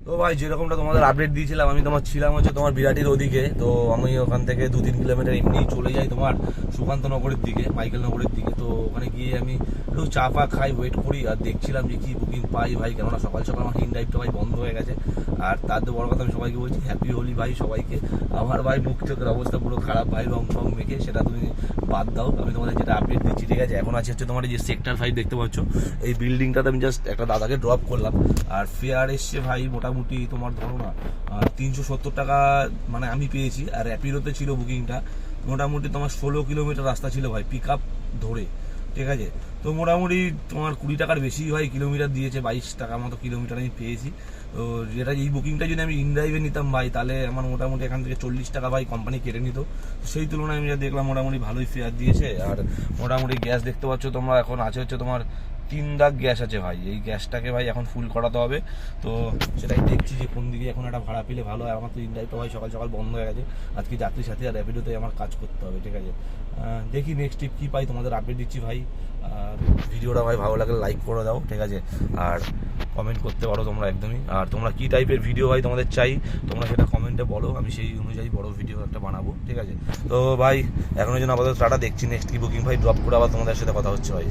তো ভাই যেরকমটা তোমাদের আপডেট দিয়েছিলাম, আমি তোমার ছিলাম হচ্ছে তোমার বিরাটির ওদিকে। তো আমি ওখান থেকে 2-3 কিলোমিটার এমনি চলে যাই তোমার সুকান্ত নগরের দিকে, মাইকেল নগরের দিকে। তো ওখানে গিয়ে আমি একটু চা ফা খাই, ওয়েট করি, আর দেখছিলাম যে কি বুকিং পাই ভাই। কেননা সকাল সকাল আমার ইন ড্রাইভটা ভাই বন্ধ হয়ে গেছে। আর তার তো বড় কথা, আমি সবাইকে বলছি হ্যাপি হোলি ভাই সবাইকে। আমার ভাই মুখ চোখের অবস্থা পুরো খারাপ ভাই, রং ফং মেখে, সেটা তুমি বাদ দাও। আমি তোমাদের যেটা আপডেট দিচ্ছি, ঠিক আছে? এখন আছে হচ্ছে তোমার এই যে সেক্টর 5 দেখতে পাচ্ছ, এই বিল্ডিংটাতে আমি জাস্ট একটা দাদাকে ড্রপ করলাম। আর ফেয়ার এসছে ভাই মোটামুটি তোমার ধরো না 370 টাকা মানে আমি পেয়েছি। আর র্যাপিডোতে ছিল বুকিংটা, মোটামুটি তোমার 16 কিলোমিটার রাস্তা ছিল ভাই পিক আপ ধরে, ঠিক আছে? তো মোটামুটি তোমার 20 টাকার বেশি ভাই কিলোমিটার দিয়েছে, 22 টাকার মতো কিলোমিটার আমি পেয়েছি। তো যেটা এই বুকিংটা যদি আমি ইনড্রাইভে নিতাম ভাই, তাহলে আমার মোটামুটি এখান থেকে 40 টাকা ভাই কোম্পানি কেটে নিত। সেই তুলনায় আমি যা দেখলাম মোটামুটি ভালোই ফেয়ার দিয়েছে। আর মোটামুটি গ্যাস দেখতে পাচ্ছ তোমরা, এখন আছে হচ্ছে তোমার 3 দাগ গ্যাস আছে ভাই। এই গ্যাসটাকে ভাই এখন ফুল করাতে হবে। তো সেটাই দেখছি যে কোন দিকে এখন একটা ভাড়া পেলে ভালো হয়। আমার তো ইনড্রাইভটা ভাই সকাল সকাল বন্ধ হয়ে গেছে, আজকে যাত্রীর সাথে আর র্যাপিডোতে আমার কাজ করতে হবে, ঠিক আছে? দেখি নেক্সট ট্রিপ কী পাই, তোমাদের আপডেট দিচ্ছি ভাই। আর ভিডিওটা ভাই ভালো লাগলে লাইক করে দাও, ঠিক আছে? আর কমেন্ট করতে পারো তোমরা একদমই। আর তোমরা কী টাইপের ভিডিও ভাই তোমাদের চাই, তোমরা সেটা কমেন্টে বলো, আমি সেই অনুযায়ী বড় ভিডিও একটা বানাবো, ঠিক আছে? তো ভাই এখনো জন্য আপাতত টাটা, দেখছি নেক্সট কি বুকিং ভাই ড্রপ করে আবার তোমাদের সাথে কথা হচ্ছে ভাই।